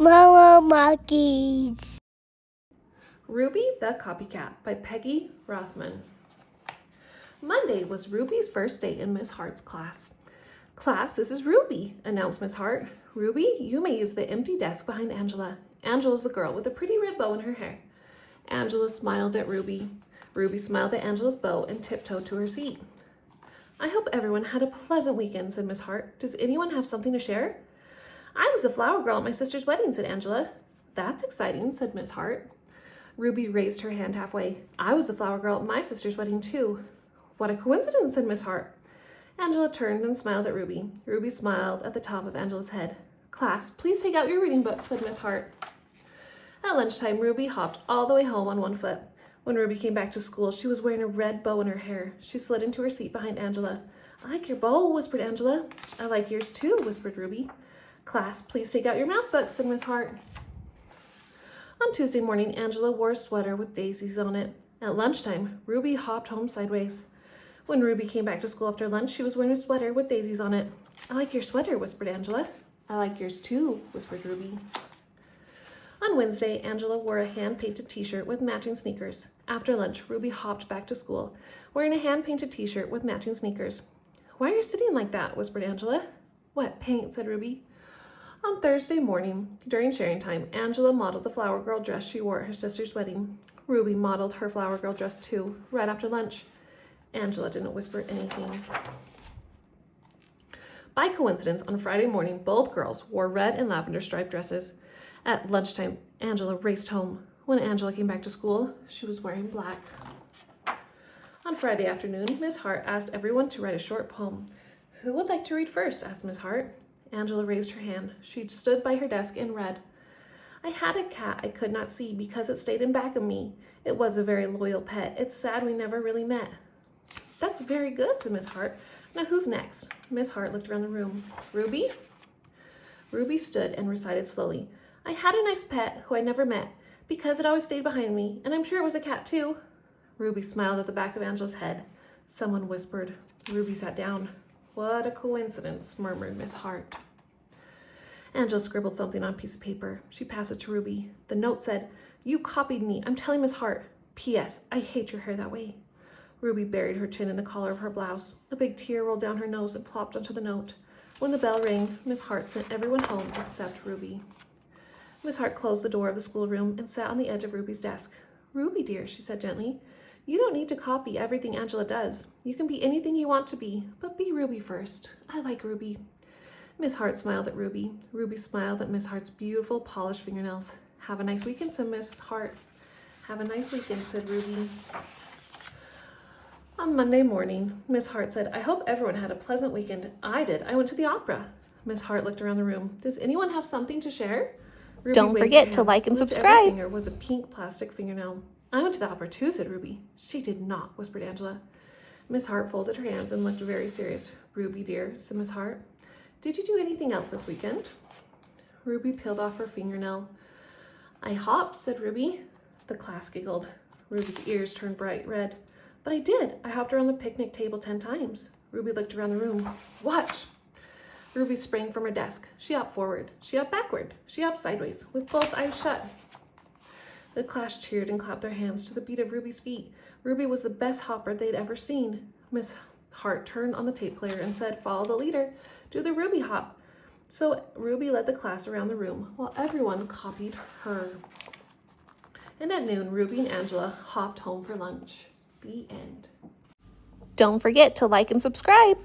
Mama Monkeys. Ruby the Copycat by Peggy, Rathman. Monday was Ruby's first day in Miss Hart's class. Class, this is Ruby, announced Miss Hart. Ruby, you may use the empty desk behind Angela. Angela's the girl with a pretty red bow in her hair. Angela smiled at Ruby. Ruby smiled at Angela's bow and tiptoed to her seat. I hope everyone had a pleasant weekend, said Miss Hart. Does anyone have something to share? I was the flower girl at my sister's wedding, said Angela. That's exciting, said Miss Hart. Ruby raised her hand halfway. I was the flower girl at my sister's wedding, too. What a coincidence, said Miss Hart. Angela turned and smiled at Ruby. Ruby smiled at the top of Angela's head. Class, please take out your reading books, said Miss Hart. At lunchtime, Ruby hopped all the way home on one foot. When Ruby came back to school, she was wearing a red bow in her hair. She slid into her seat behind Angela. I like your bow, whispered Angela. I like yours too, whispered Ruby. Class, please take out your math books, said Miss Hart. On Tuesday morning, Angela wore a sweater with daisies on it. At lunchtime, Ruby hopped home sideways. When Ruby came back to school after lunch, she was wearing a sweater with daisies on it. I like your sweater, whispered Angela. I like yours too, whispered Ruby. On Wednesday, Angela wore a hand-painted t-shirt with matching sneakers. After lunch, Ruby hopped back to school, wearing a hand-painted t-shirt with matching sneakers. Why are you sitting like that, whispered Angela. Wet paint, said Ruby. On Thursday morning, during sharing time, Angela modeled the flower girl dress she wore at her sister's wedding. Ruby modeled her flower girl dress too, right after lunch. Angela didn't whisper anything. By coincidence, on Friday morning, both girls wore red and lavender striped dresses. At lunchtime, Angela raced home. When Angela came back to school, she was wearing black. On Friday afternoon, Miss Hart asked everyone to write a short poem. Who would like to read first? Asked Miss Hart. Angela raised her hand. She stood by her desk and read. I had a cat I could not see because it stayed in back of me. It was a very loyal pet. It's sad we never really met. That's very good, said Miss Hart. Now who's next? Miss Hart looked around the room. Ruby? Ruby stood and recited slowly. I had a nice pet who I never met because it always stayed behind me, and I'm sure it was a cat too. Ruby smiled at the back of Angela's head. Someone whispered. Ruby sat down. What a coincidence, murmured Miss Hart. Angela scribbled something on a piece of paper. She passed it to Ruby. The note said, You copied me. I'm telling Miss Hart. P.S. I hate your hair that way. Ruby buried her chin in the collar of her blouse. A big tear rolled down her nose and plopped onto the note. When the bell rang, Miss Hart sent everyone home except Ruby. Miss Hart closed the door of the schoolroom and sat on the edge of Ruby's desk. Ruby, dear, she said gently, you don't need to copy everything Angela does. You can be anything you want to be, but be Ruby first. I like Ruby. Miss Hart smiled at Ruby. Ruby smiled at Miss Hart's beautiful, polished fingernails. Have a nice weekend, said Miss Hart. Have a nice weekend, said Ruby. On Monday morning, Miss Hart said, I hope everyone had a pleasant weekend. I did. I went to the opera. Miss Hart looked around the room. Does anyone have something to share? Ruby Don't forget to like and subscribe. Every finger was a pink plastic fingernail. I went to the opera too, said Ruby. She did not, whispered Angela. Miss Hart folded her hands and looked very serious. Ruby, dear, said Miss Hart, did you do anything else this weekend? Ruby peeled off her fingernail. I hopped, said Ruby. The class giggled. Ruby's ears turned bright red. But I did. I hopped around the picnic table 10 times. Ruby looked around the room. Watch. Ruby sprang from her desk. She hopped forward. She hopped backward. She hopped sideways, with both eyes shut. The class cheered and clapped their hands to the beat of Ruby's feet. Ruby was the best hopper they'd ever seen. Miss Hart turned on the tape player and said, follow the leader. Do the Ruby hop. So Ruby led the class around the room while everyone copied her. And at noon, Ruby and Angela hopped home for lunch. The end. Don't forget to like and subscribe.